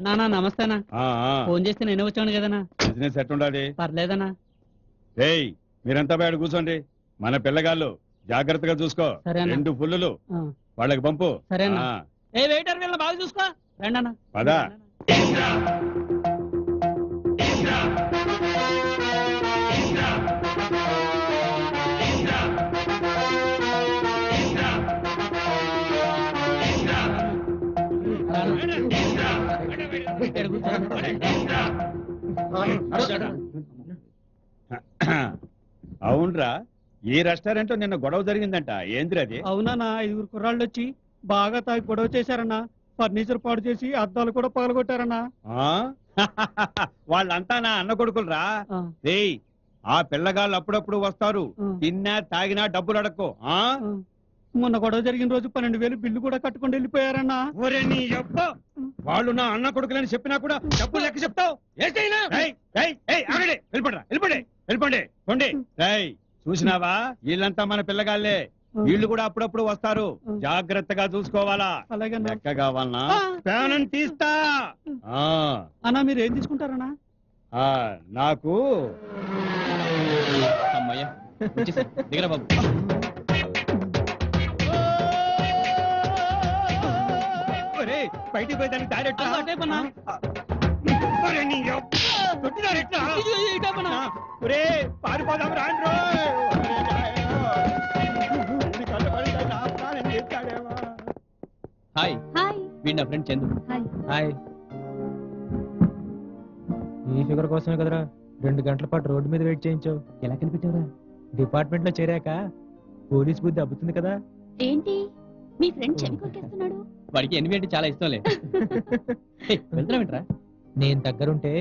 నానా నమస్తేనా. ఫోన్ చేస్తే నేనే వచ్చాను కదనా. బిజినెస్ ఎట్టుండాలి? పర్లేదనా. ఏయ్ మీరంతా బయట కూర్చోండి. మన పిల్లగాళ్ళు జాగ్రత్తగా చూసుకో. సరేనా. 2 ఫుల్లులు వాళ్ళకి పంపు. సరేనా. ఏ వెయిటర్ వీళ్ళని బాగా చూసుకో. రండన్నా. పదా. అవునరా, ఈ రెస్టారెంట్ నిన్న గొడవ జరిగిందంట. ఏంద్రీ అది? అవునా, 5 కుర్రాళ్ళు వచ్చి బాగా తాగి గొడవ చేశారన్నా. ఫర్నిచర్ పాడు చేసి అద్దాలు కూడా పగలగొట్టారన్నా. వాళ్ళంతా నా అన్న కొడుకులరా. ఏయ్, ఆ పిల్లగాళ్ళు అప్పుడప్పుడు వస్తారు. తిన్నా తాగినా డబ్బులు అడక్కో. మొన్న గొడవ జరిగిన రోజు 12,000 బిల్లు కూడా కట్టుకొని వెళ్ళిపోయారన్నా. వాళ్ళు నా అన్న కొడుకులని చెప్పినా కూడా డబ్బులు లెక్క చెప్తావు. వెళ్ళిపోండి. చూసినావా, వీళ్ళంతా మన పిల్లగాళ్ళే. వీళ్ళు కూడా అప్పుడప్పుడు వస్తారు. జాగ్రత్తగా చూసుకోవాలా. లెక్క కావాలనా? ప్రాణం తీస్తా. అన్నా మీరు ఏం తీసుకుంటారన్నా? నాకు బాబు. బయటికి పోయేదానికి పారిపోదాం రాండ్రో. హాయ్ హాయ్, వీడి నా ఫ్రెండ్ చందు. హాయ్. ఈ ఫిగర్ కోసమే కదరా 2 గంటల పాటు రోడ్డు మీద వెయిట్ చేయించావు. ఎలా కనిపెట్టావురా? డిపార్ట్మెంట్ లో చేరాక పోలీస్ బుద్ధి అబ్బుతుంది కదా. ఏంటి మీ ఫ్రెండ్ చెవి కొట్టేస్తున్నాడు? వాడికి ఎనిమి అంటే చాలా ఇష్టంలే. వెళ్తారా? నేను దగ్గరుంటే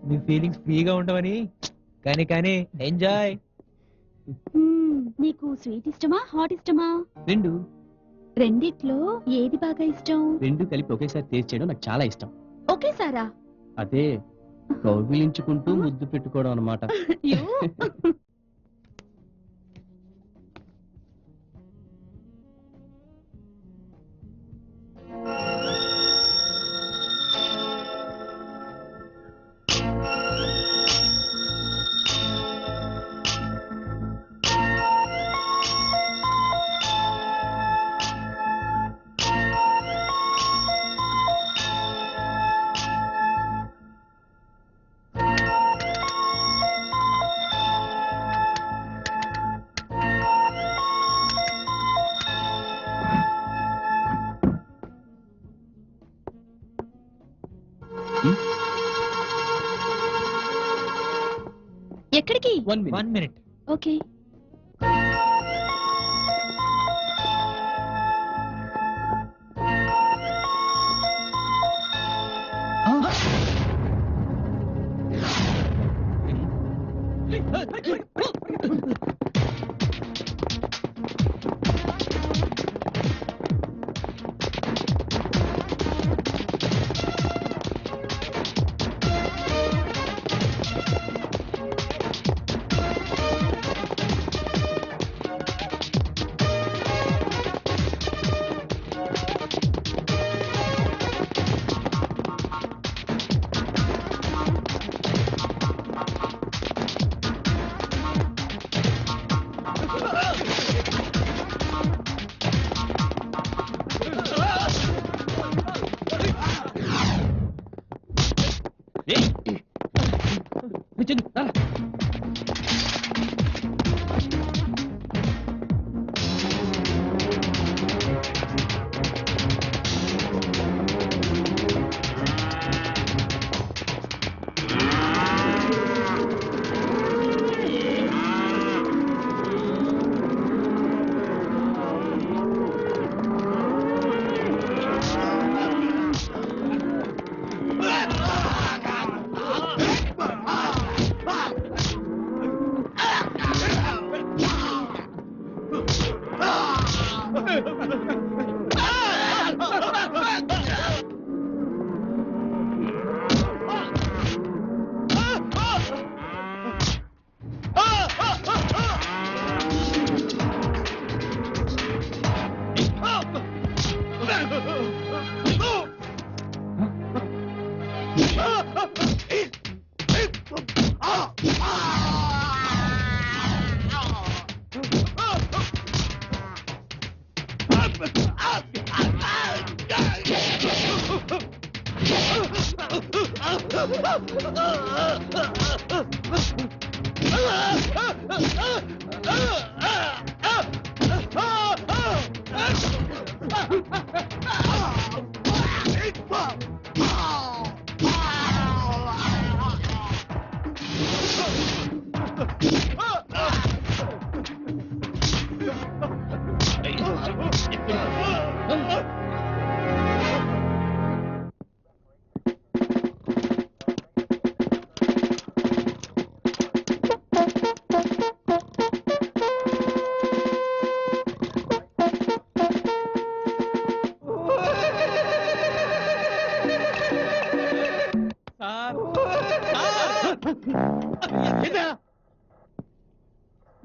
మీ ఫీలింగ్స్ ఫ్రీగా ఉండవని. కానీ ఎంజాయ్. నీకు స్వీట్ ఇష్టమా హాట్ ఇష్టమా? రెండు. రెండిట్లో ఏది బాగా ఇష్టం? రెండు కలిపి ఒకేసారి టేస్ట్ చేయడం నాకు చాలా ఇష్టం. ఒకేసారా? అదే కౌగిలించుకుంటూ ముద్దు పెట్టుకోవడం అన్నమాట. ఎక్కడికి? 1 minute. ఓకే.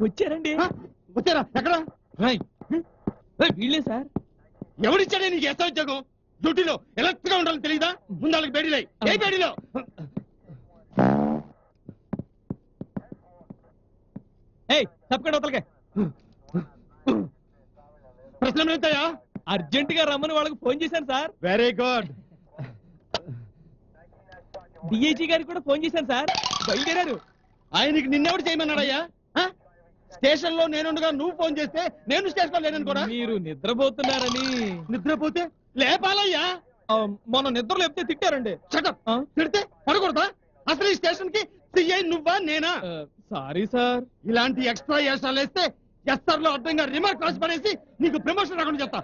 వచ్చారండి. వచ్చారా ఎక్కడ? వీళ్ళే సార్. ఎవరిచ్చాడే నీకు ఎస్ఐ ఉద్యోగం? డ్యూటీలో ఎలక్ట్ గా ఉండాలని తెలియదా? ముందు వాళ్ళకి బేడీలే. ఏ బేడీలో? తప్పకుండా అవతలకే. ప్రశ్నలు ఎంతయా? అర్జెంట్ గా రమ్మని వాళ్ళకి ఫోన్ చేశాను సార్. Very good. డిఐజీ గారికి కూడా ఫోన్ చేశాను సార్. బయలుదేరారు. ఆయనకి నిన్నెవడు చేయమన్నాడయ్యా? స్టేషన్ లో నేనుండగా నువ్వు ఫోన్ చేస్తే నేను స్టేషన్ లో లేనని కూడా. మీరు నిద్రపోతున్నారని. నిద్రపోతే లేపాలయ్యా. మొన్న నిద్ర లేపితే తిట్టారండి. తిడితే పడకూడదా? అసలు ఈ స్టేషన్ కి సిఐ నువ్వా నేనా? Sorry sir. ఇలాంటి ఎక్స్ట్రా వేషాలు వేస్తే ఎస్ఆర్ లో అడ్డంగా రిమార్క్ రాసి పడేసి నీకు ప్రమోషన్ రాకుండా చెప్తా.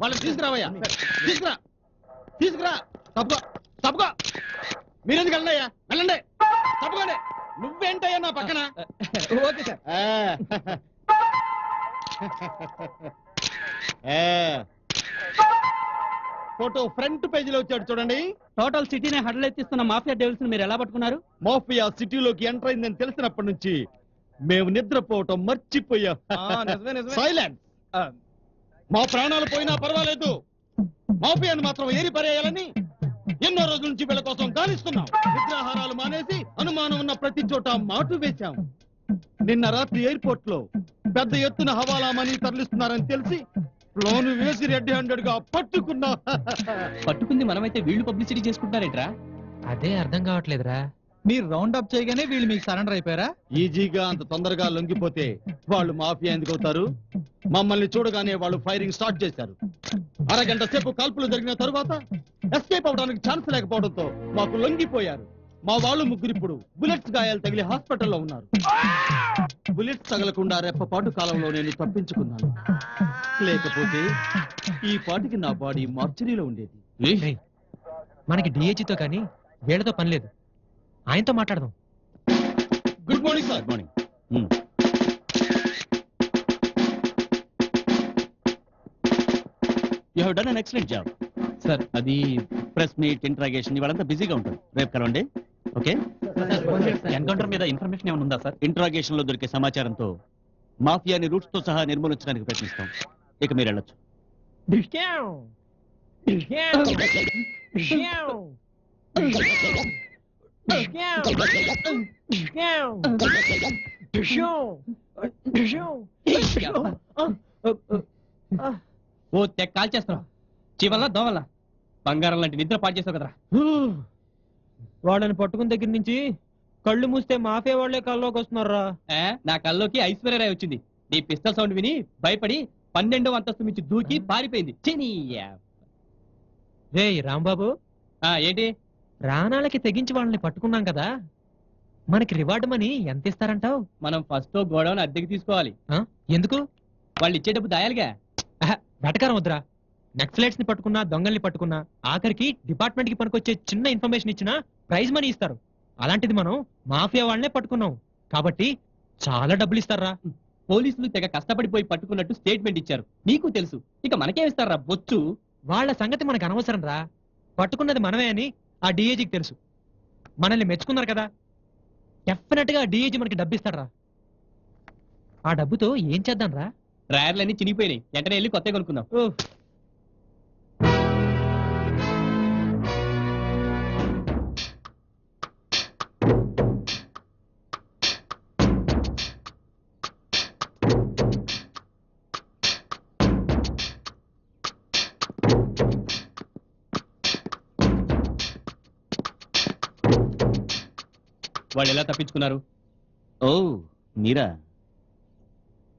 వాళ్ళని తీసుకురావయ్యా. తీసుకురా తీసుకురా. తప్పుకో తప్పుకో. మీరెందుకు వెళ్ళయ్యా? వెళ్ళండి. తప్పుకోండి. నువ్వేంటయ్యా నా పక్కన? Okay sir. ఫోటో ఫ్రంట్ పేజీలో వచ్చాడు చూడండి. టోటల్ సిటీని హడలెత్తిస్తున్న మాఫియా డెవిల్స్ మీరు ఎలా పట్టుకున్నారు? మాఫియా సిటీలోకి ఎంటర్ అయిందని తెలిసినప్పటి నుంచి మేము నిద్రపోవటం మర్చిపోయాం. సైలెన్స్. మా ప్రాణాలు పోయినా పర్వాలేదు, మాఫియాను మాత్రం ఏరి పరేయాలని ఎన్నో రోజుల నుంచి వీళ్ళ కోసం గాలిస్తున్నాం. నిద్రాహారాలు మానేసి అనుమానం ఉన్న ప్రతి చోట మాటు వేశాం. నిన్న రాత్రి ఎయిర్పోర్ట్ లో పెద్ద ఎత్తున హవాలా మనీ తరలిస్తున్నారని తెలిసి లోను వేసి రెడ్ హ్యాండెడ్ గా పట్టుకున్నా. పట్టుకుంది మనమైతే వీళ్ళు పబ్లిసిటీ చేసుకుంటారేట్రా? అదే అర్థం కావట్లేదురా. మీరు రౌండ్ అప్ చేయగానే వీళ్ళు మీకు సరెండర్ అయిపోయారా? ఈజీగా అంత తొందరగా లొంగిపోతే వాళ్ళు మాఫియా ఎందుకు అవుతారు? మమ్మల్ని చూడగానే వాళ్ళు ఫైరింగ్ స్టార్ట్ చేశారు. అరగంట సేపు కాల్పులు జరిగిన తరువాత ఎస్కేప్ అవడానికి ఛాన్స్ లేకపోవడంతో మాకు లొంగిపోయారు. మా వాళ్ళు ముగ్గురు ఇప్పుడు బుల్లెట్స్ గాయాలు తగిలి హాస్పిటల్లో ఉన్నారు. బుల్లెట్స్ తగలకుండా రెప్పపాటు కాలంలో నేను తప్పించుకున్నాను. లేకపోతే ఈ పాటికి నా బాడీ మార్చరీలో ఉండేది. ఏయ్, మనకి డిహెచ్తో కానీ వీళ్ళతో పని లేదు. ఆయనతో మాట్లాడదాం. Good morning sir. Good morning. You have done an excellent job sir. అది ప్రెస్ మీట్, ఇంట్రాగేషన్ ఇవాళంతా బిజీగా ఉంటారు. రేపు కలవండి. ఓకే. ఎన్కౌంటర్ మీద ఇన్ఫర్మేషన్ ఏమైనా ఉందా సార్? ఇంట్రాగేషన్ లో దొరికే సమాచారంతో మాఫియాని రూట్స్ తో సహా నిర్మూలించడానికి ప్రయత్నిస్తాం. ఇక మీరు వెళ్ళొచ్చు. ఓ తెగ కాల్ చేస్తున్నావు. చివల్ల దోవల్ల బంగారం లాంటి నిద్ర పాటు చేసావు కదరా. వాళ్ళని పట్టుకున్న దగ్గర నుంచి కళ్ళు మూస్తే మాఫియా వాళ్లే కల్లోకి వస్తున్నారా? నా కల్లోకి ఐశ్వర్యరాయ్ వచ్చింది. నీ పిస్టల్ సౌండ్ విని భయపడి 12వ అంతస్తు నుంచి దూకి పారిపోయింది. రే రాంబాబు, ఏంటి? ప్రాణాలకి తెగించి వాళ్ళని పట్టుకున్నాం కదా, మనకి రివార్డ్ మనీ ఎంత ఇస్తారంటావు? మనం ఫస్ట్ గోడౌన్ అద్దెకి తీసుకోవాలి. ఎందుకు? వాళ్ళు ఇచ్చే డబ్బు దాయాలిగా. వెటకారం వద్దురా. నక్సలైట్స్ ని పట్టుకున్నా, దొంగల్ని పట్టుకున్నా, ఆఖరికి డిపార్ట్మెంట్ కి పనికొచ్చే చిన్న ఇన్ఫర్మేషన్ ఇచ్చినా ప్రైజ్ మనీ ఇస్తారు. అలాంటిది మనం మాఫియా వాళ్ళనే పట్టుకున్నాం కాబట్టి చాలా డబ్బులు ఇస్తారా. పోలీసులు తెగ కష్టపడిపోయి పట్టుకున్నట్టు స్టేట్మెంట్ ఇచ్చారు. నీకు తెలుసు. ఇక మనకేమిస్తారా బొచ్చు? వాళ్ళ సంగతి మనకు అనవసరం రా. పట్టుకున్నది మనమే అని ఆ డిఏజీకి తెలుసు. మనల్ని మెచ్చుకున్నారు కదా, డెఫినెట్ గా డిఏజీ మనకి డబ్బు ఇస్తారా. ఆ డబ్బుతో ఏం చేద్దాం రా? డ్రాయర్లన్నీ చినిగిపోయినాయి. వెంటనే వెళ్ళి కొత్త కొనుక్కుందాం. వాళ్ళు ఎలా తప్పించుకున్నారు? ఓ మీరా?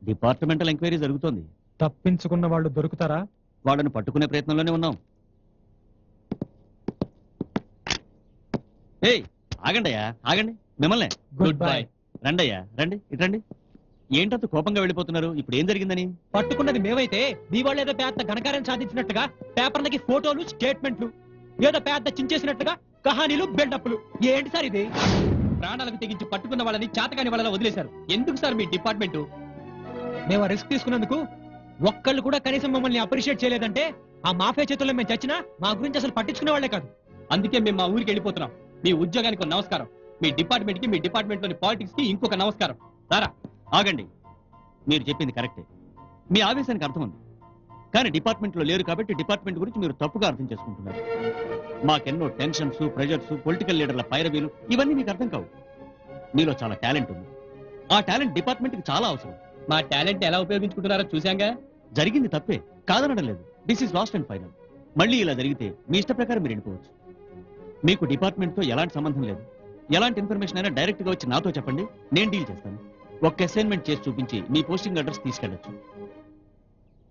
డిపార్ట్మెంటల్ ఎంక్వైరీ జరుగుతోంది. తప్పించుకున్న వాళ్ళు దొరుకుతారా? వాళ్ళని పట్టుకునే ప్రయత్నంలోనే ఉన్నాం. ఏయ్ ఆగండయ్యా, ఆగండి. మిమ్మల్ని గుడ్ బై. రండయ్యా, రండి, ఇటు రండి. ఏంటంత కోపంగా వెళ్ళిపోతున్నారు? ఇప్పుడు ఏం జరిగిందని? పట్టుకున్నది మేమైతే మీ వాళ్ళు ఏదో పెద్ద ఘనకార్యం సాధించినట్టుగా పేపర్లకి ఫోటోలు, స్టేట్మెంట్లు, ఏదో పెద్ద చించేసినట్టుగా కహానీలు, బిల్డప్లు. ఏంటి సార్ ఇది? ప్రాణాలకు తెగించి పట్టుకున్న వాళ్ళని చాతకాని వాళ్ళని వదిలేశారు. ఎందుకు సార్ మీ డిపార్ట్మెంట్? మేము రిస్క్ తీసుకున్నందుకు ఒక్కళ్ళు కూడా కనీసం మమ్మల్ని అప్రిషియేట్ చేయలేదంటే ఆ మాఫియా చేతుల్లో మేము చచ్చినా మా గురించి అసలు పట్టించుకునే వాళ్ళే కాదు. అందుకే మేము మా ఊరికి వెళ్ళిపోతున్నాం. మీ ఉద్యోగానికి ఒక నమస్కారం, మీ డిపార్ట్మెంట్ కి, మీ డిపార్ట్మెంట్ లోని పాలిటిక్స్ కి ఇంకొక నమస్కారం. రారా, ఆగండి. మీరు చెప్పింది కరెక్టే. మీ ఆవేశానికి అర్థం ఉంది. కానీ డిపార్ట్మెంట్ లో లేరు కాబట్టి డిపార్ట్మెంట్ గురించి మీరు తప్పుగా అర్థం చేసుకుంటున్నారు. మాకెన్నో టెన్షన్స్, ప్రెజర్స్, పొలిటికల్ లీడర్ల పైరవీలు ఇవన్నీ మీకు అర్థం కావు. మీలో చాలా టాలెంట్ ఉంది. ఆ టాలెంట్ డిపార్ట్మెంట్ కి చాలా అవసరం. మా టాలెంట్ ఎలా ఉపయోగించుకుంటున్నారో చూశాంగా. జరిగింది తప్పే, కాదనడం లేదు. This is last and final. మళ్ళీ ఇలా జరిగితే మీ ఇష్ట ప్రకారం మీరు వెళ్ళిపోవచ్చు. మీకు డిపార్ట్మెంట్ తో ఎలాంటి సంబంధం లేదు. ఎలాంటి ఇన్ఫర్మేషన్ అయినా డైరెక్ట్ గా వచ్చి నాతో చెప్పండి, నేను డీల్ చేస్తాను. ఒక్క అసైన్మెంట్ చేసి చూపించి మీ పోస్టింగ్ అడ్రస్ తీసుకెళ్ళొచ్చు.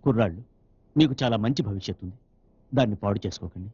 కుర్రాళ్ళు, మీకు చాలా మంచి భవిష్యత్తు ఉంది. దాన్ని పాడు చేసుకోకండి.